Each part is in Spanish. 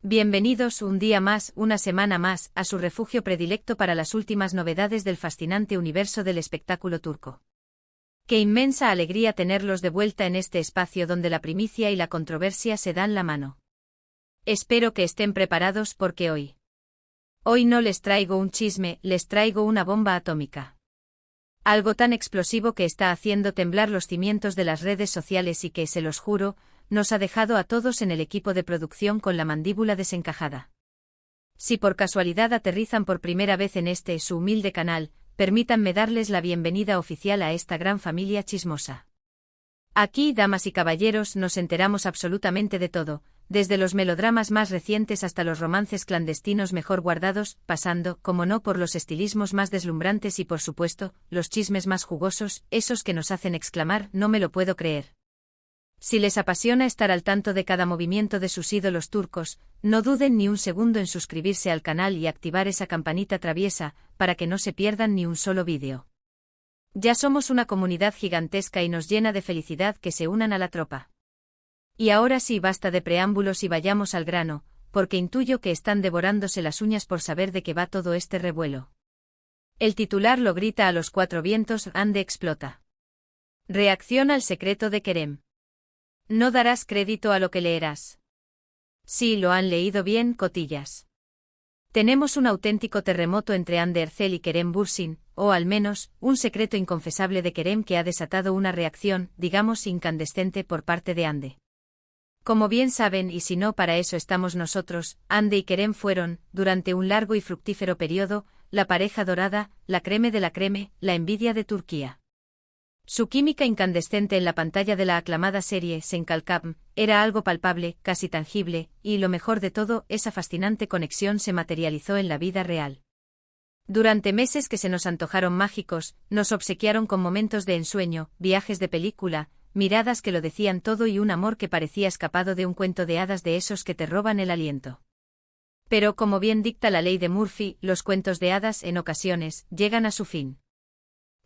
Bienvenidos un día más, una semana más, a su refugio predilecto para las últimas novedades del fascinante universo del espectáculo turco. Qué inmensa alegría tenerlos de vuelta en este espacio donde la primicia y la controversia se dan la mano. Espero que estén preparados porque hoy no les traigo un chisme, les traigo una bomba atómica. Algo tan explosivo que está haciendo temblar los cimientos de las redes sociales y que, se los juro, nos ha dejado a todos en el equipo de producción con la mandíbula desencajada. Si por casualidad aterrizan por primera vez en este, su humilde canal, permítanme darles la bienvenida oficial a esta gran familia chismosa. Aquí, damas y caballeros, nos enteramos absolutamente de todo, desde los melodramas más recientes hasta los romances clandestinos mejor guardados, pasando, como no, por los estilismos más deslumbrantes y, por supuesto, los chismes más jugosos, esos que nos hacen exclamar, no me lo puedo creer. Si les apasiona estar al tanto de cada movimiento de sus ídolos turcos, no duden ni un segundo en suscribirse al canal y activar esa campanita traviesa, para que no se pierdan ni un solo vídeo. Ya somos una comunidad gigantesca y nos llena de felicidad que se unan a la tropa. Y ahora sí, basta de preámbulos y vayamos al grano, porque intuyo que están devorándose las uñas por saber de qué va todo este revuelo. El titular lo grita a los cuatro vientos: Hande explota. Reacción al secreto de Kerem. No darás crédito a lo que leerás. Sí, lo han leído bien, cotillas. Tenemos un auténtico terremoto entre Hande Erçel y Kerem Bürsin, o al menos, un secreto inconfesable de Kerem que ha desatado una reacción, digamos, incandescente por parte de Hande. Como bien saben, y si no, para eso estamos nosotros, Hande y Kerem fueron, durante un largo y fructífero periodo, la pareja dorada, la creme de la creme, la envidia de Turquía. Su química incandescente en la pantalla de la aclamada serie Senkalkam era algo palpable, casi tangible, y lo mejor de todo, esa fascinante conexión se materializó en la vida real. Durante meses que se nos antojaron mágicos, nos obsequiaron con momentos de ensueño, viajes de película, miradas que lo decían todo y un amor que parecía escapado de un cuento de hadas de esos que te roban el aliento. Pero como bien dicta la ley de Murphy, los cuentos de hadas en ocasiones llegan a su fin.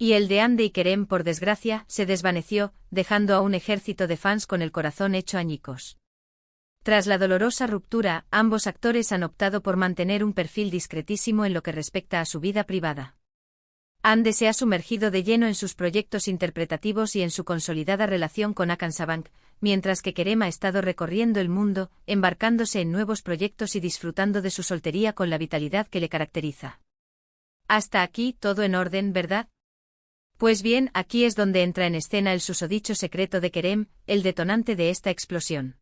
Y el de Hande y Kerem, por desgracia, se desvaneció, dejando a un ejército de fans con el corazón hecho añicos. Tras la dolorosa ruptura, ambos actores han optado por mantener un perfil discretísimo en lo que respecta a su vida privada. Hande se ha sumergido de lleno en sus proyectos interpretativos y en su consolidada relación con Hakan Sabank, mientras que Kerem ha estado recorriendo el mundo, embarcándose en nuevos proyectos y disfrutando de su soltería con la vitalidad que le caracteriza. Hasta aquí, todo en orden, ¿verdad? Pues bien, aquí es donde entra en escena el susodicho secreto de Kerem, el detonante de esta explosión.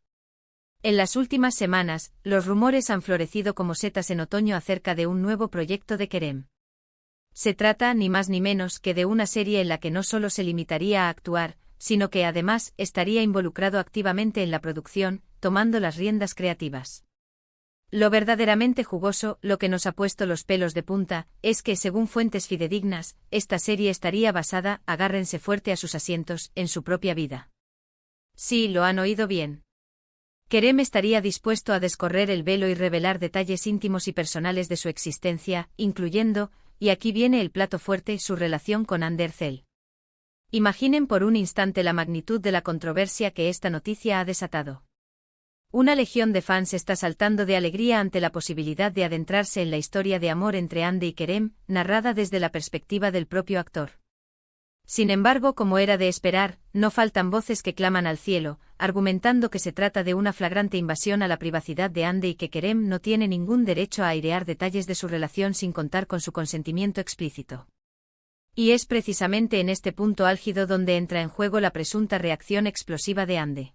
En las últimas semanas, los rumores han florecido como setas en otoño acerca de un nuevo proyecto de Kerem. Se trata, ni más ni menos, que de una serie en la que no solo se limitaría a actuar, sino que además estaría involucrado activamente en la producción, tomando las riendas creativas. Lo verdaderamente jugoso, lo que nos ha puesto los pelos de punta, es que, según fuentes fidedignas, esta serie estaría basada, agárrense fuerte a sus asientos, en su propia vida. Sí, lo han oído bien. Kerem estaría dispuesto a descorrer el velo y revelar detalles íntimos y personales de su existencia, incluyendo, y aquí viene el plato fuerte, su relación con Hande Erçel. Imaginen por un instante la magnitud de la controversia que esta noticia ha desatado. Una legión de fans está saltando de alegría ante la posibilidad de adentrarse en la historia de amor entre Hande y Kerem, narrada desde la perspectiva del propio actor. Sin embargo, como era de esperar, no faltan voces que claman al cielo, argumentando que se trata de una flagrante invasión a la privacidad de Hande y que Kerem no tiene ningún derecho a airear detalles de su relación sin contar con su consentimiento explícito. Y es precisamente en este punto álgido donde entra en juego la presunta reacción explosiva de Hande.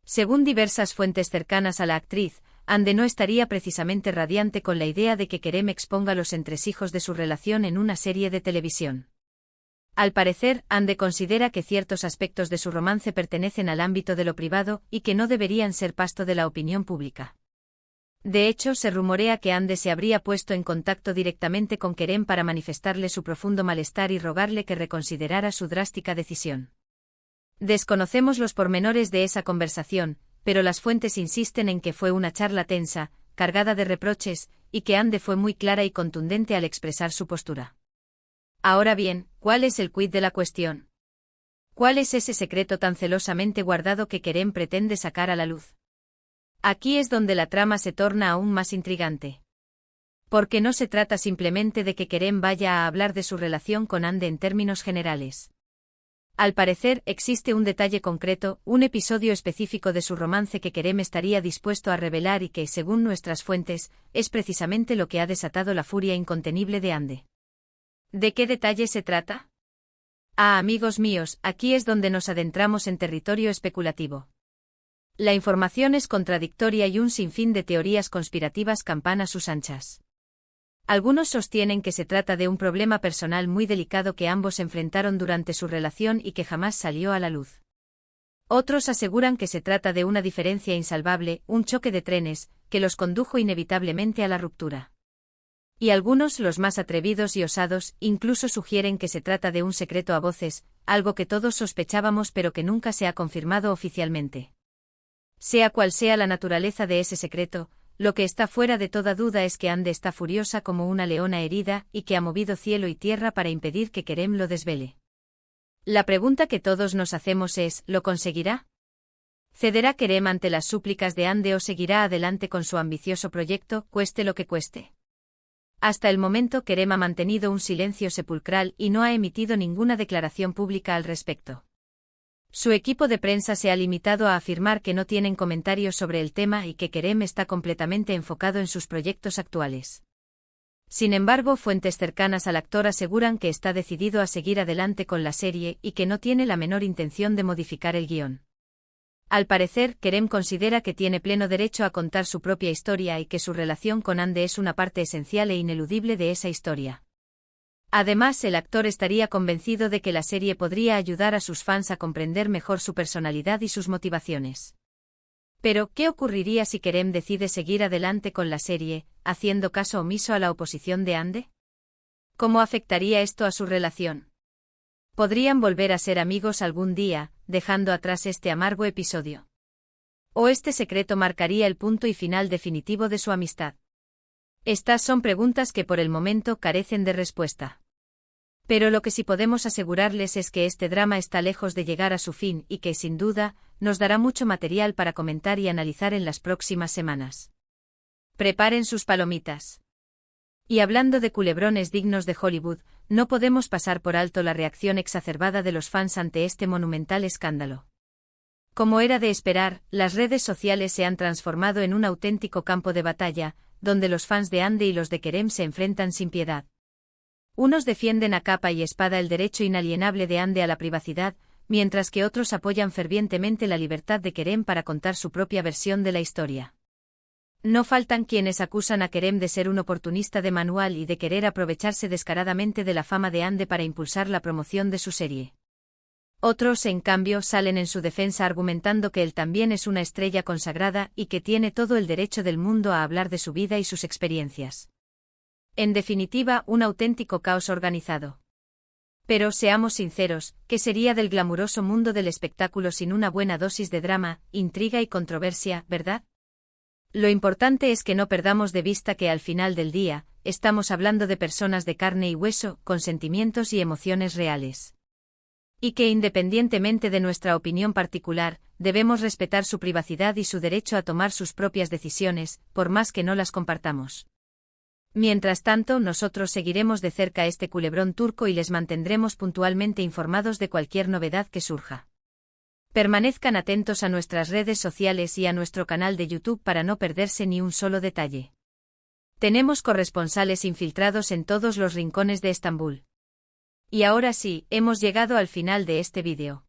Según diversas fuentes cercanas a la actriz, Hande no estaría precisamente radiante con la idea de que Kerem exponga los entresijos de su relación en una serie de televisión. Al parecer, Hande considera que ciertos aspectos de su romance pertenecen al ámbito de lo privado y que no deberían ser pasto de la opinión pública. De hecho, se rumorea que Hande se habría puesto en contacto directamente con Kerem para manifestarle su profundo malestar y rogarle que reconsiderara su drástica decisión. Desconocemos los pormenores de esa conversación, pero las fuentes insisten en que fue una charla tensa, cargada de reproches, y que Hande fue muy clara y contundente al expresar su postura. Ahora bien, ¿cuál es el quid de la cuestión? ¿Cuál es ese secreto tan celosamente guardado que Kerem pretende sacar a la luz? Aquí es donde la trama se torna aún más intrigante. Porque no se trata simplemente de que Kerem vaya a hablar de su relación con Ande en términos generales. Al parecer, existe un detalle concreto, un episodio específico de su romance que Kerem estaría dispuesto a revelar y que, según nuestras fuentes, es precisamente lo que ha desatado la furia incontenible de Ande. ¿De qué detalle se trata? Ah, amigos míos, aquí es donde nos adentramos en territorio especulativo. La información es contradictoria y un sinfín de teorías conspirativas campan a sus anchas. Algunos sostienen que se trata de un problema personal muy delicado que ambos enfrentaron durante su relación y que jamás salió a la luz. Otros aseguran que se trata de una diferencia insalvable, un choque de trenes, que los condujo inevitablemente a la ruptura. Y algunos, los más atrevidos y osados, incluso sugieren que se trata de un secreto a voces, algo que todos sospechábamos pero que nunca se ha confirmado oficialmente. Sea cual sea la naturaleza de ese secreto, lo que está fuera de toda duda es que Ande está furiosa como una leona herida y que ha movido cielo y tierra para impedir que Kerem lo desvele. La pregunta que todos nos hacemos es, ¿lo conseguirá? ¿Cederá Kerem ante las súplicas de Ande o seguirá adelante con su ambicioso proyecto, cueste lo que cueste? Hasta el momento Kerem ha mantenido un silencio sepulcral y no ha emitido ninguna declaración pública al respecto. Su equipo de prensa se ha limitado a afirmar que no tienen comentarios sobre el tema y que Kerem está completamente enfocado en sus proyectos actuales. Sin embargo, fuentes cercanas al actor aseguran que está decidido a seguir adelante con la serie y que no tiene la menor intención de modificar el guión. Al parecer, Kerem considera que tiene pleno derecho a contar su propia historia y que su relación con Ande es una parte esencial e ineludible de esa historia. Además, el actor estaría convencido de que la serie podría ayudar a sus fans a comprender mejor su personalidad y sus motivaciones. Pero, ¿qué ocurriría si Kerem decide seguir adelante con la serie, haciendo caso omiso a la oposición de Ande? ¿Cómo afectaría esto a su relación? ¿Podrían volver a ser amigos algún día, dejando atrás este amargo episodio? ¿O este secreto marcaría el punto y final definitivo de su amistad? Estas son preguntas que por el momento carecen de respuesta. Pero lo que sí podemos asegurarles es que este drama está lejos de llegar a su fin y que, sin duda, nos dará mucho material para comentar y analizar en las próximas semanas. Preparen sus palomitas. Y hablando de culebrones dignos de Hollywood, no podemos pasar por alto la reacción exacerbada de los fans ante este monumental escándalo. Como era de esperar, las redes sociales se han transformado en un auténtico campo de batalla, donde los fans de Ande y los de Kerem se enfrentan sin piedad. Unos defienden a capa y espada el derecho inalienable de Ande a la privacidad, mientras que otros apoyan fervientemente la libertad de Kerem para contar su propia versión de la historia. No faltan quienes acusan a Kerem de ser un oportunista de manual y de querer aprovecharse descaradamente de la fama de Ande para impulsar la promoción de su serie. Otros, en cambio, salen en su defensa argumentando que él también es una estrella consagrada y que tiene todo el derecho del mundo a hablar de su vida y sus experiencias. En definitiva, un auténtico caos organizado. Pero seamos sinceros, ¿qué sería del glamuroso mundo del espectáculo sin una buena dosis de drama, intriga y controversia, verdad? Lo importante es que no perdamos de vista que al final del día, estamos hablando de personas de carne y hueso, con sentimientos y emociones reales. Y que independientemente de nuestra opinión particular, debemos respetar su privacidad y su derecho a tomar sus propias decisiones, por más que no las compartamos. Mientras tanto, nosotros seguiremos de cerca este culebrón turco y les mantendremos puntualmente informados de cualquier novedad que surja. Permanezcan atentos a nuestras redes sociales y a nuestro canal de YouTube para no perderse ni un solo detalle. Tenemos corresponsales infiltrados en todos los rincones de Estambul. Y ahora sí, hemos llegado al final de este vídeo.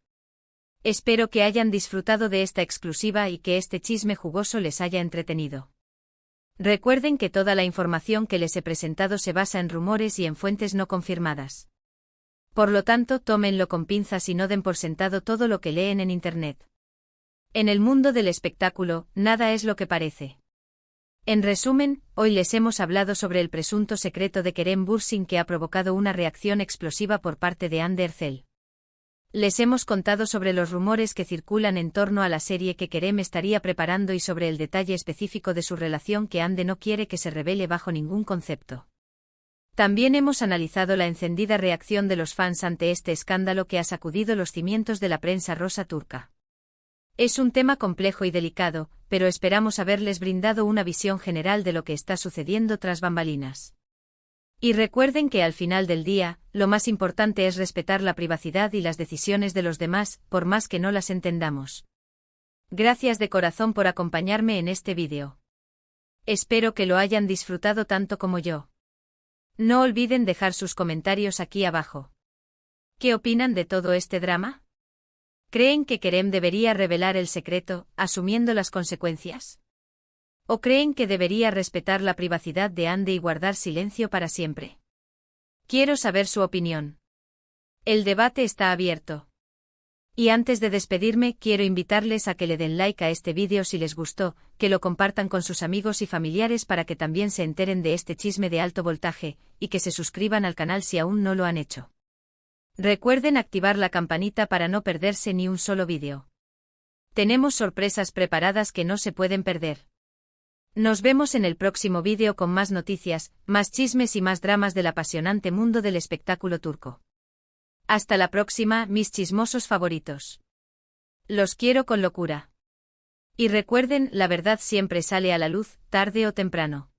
Espero que hayan disfrutado de esta exclusiva y que este chisme jugoso les haya entretenido. Recuerden que toda la información que les he presentado se basa en rumores y en fuentes no confirmadas. Por lo tanto, tómenlo con pinzas y no den por sentado todo lo que leen en Internet. En el mundo del espectáculo, nada es lo que parece. En resumen, hoy les hemos hablado sobre el presunto secreto de Kerem Bürsin que ha provocado una reacción explosiva por parte de Hande Erçel. Les hemos contado sobre los rumores que circulan en torno a la serie que Kerem estaría preparando y sobre el detalle específico de su relación que Hande no quiere que se revele bajo ningún concepto. También hemos analizado la encendida reacción de los fans ante este escándalo que ha sacudido los cimientos de la prensa rosa turca. Es un tema complejo y delicado, pero esperamos haberles brindado una visión general de lo que está sucediendo tras bambalinas. Y recuerden que al final del día, lo más importante es respetar la privacidad y las decisiones de los demás, por más que no las entendamos. Gracias de corazón por acompañarme en este vídeo. Espero que lo hayan disfrutado tanto como yo. No olviden dejar sus comentarios aquí abajo. ¿Qué opinan de todo este drama? ¿Creen que Kerem debería revelar el secreto, asumiendo las consecuencias? ¿O creen que debería respetar la privacidad de Hande y guardar silencio para siempre? Quiero saber su opinión. El debate está abierto. Y antes de despedirme, quiero invitarles a que le den like a este vídeo si les gustó, que lo compartan con sus amigos y familiares para que también se enteren de este chisme de alto voltaje, y que se suscriban al canal si aún no lo han hecho. Recuerden activar la campanita para no perderse ni un solo vídeo. Tenemos sorpresas preparadas que no se pueden perder. Nos vemos en el próximo vídeo con más noticias, más chismes y más dramas del apasionante mundo del espectáculo turco. Hasta la próxima, mis chismosos favoritos. Los quiero con locura. Y recuerden, la verdad siempre sale a la luz, tarde o temprano.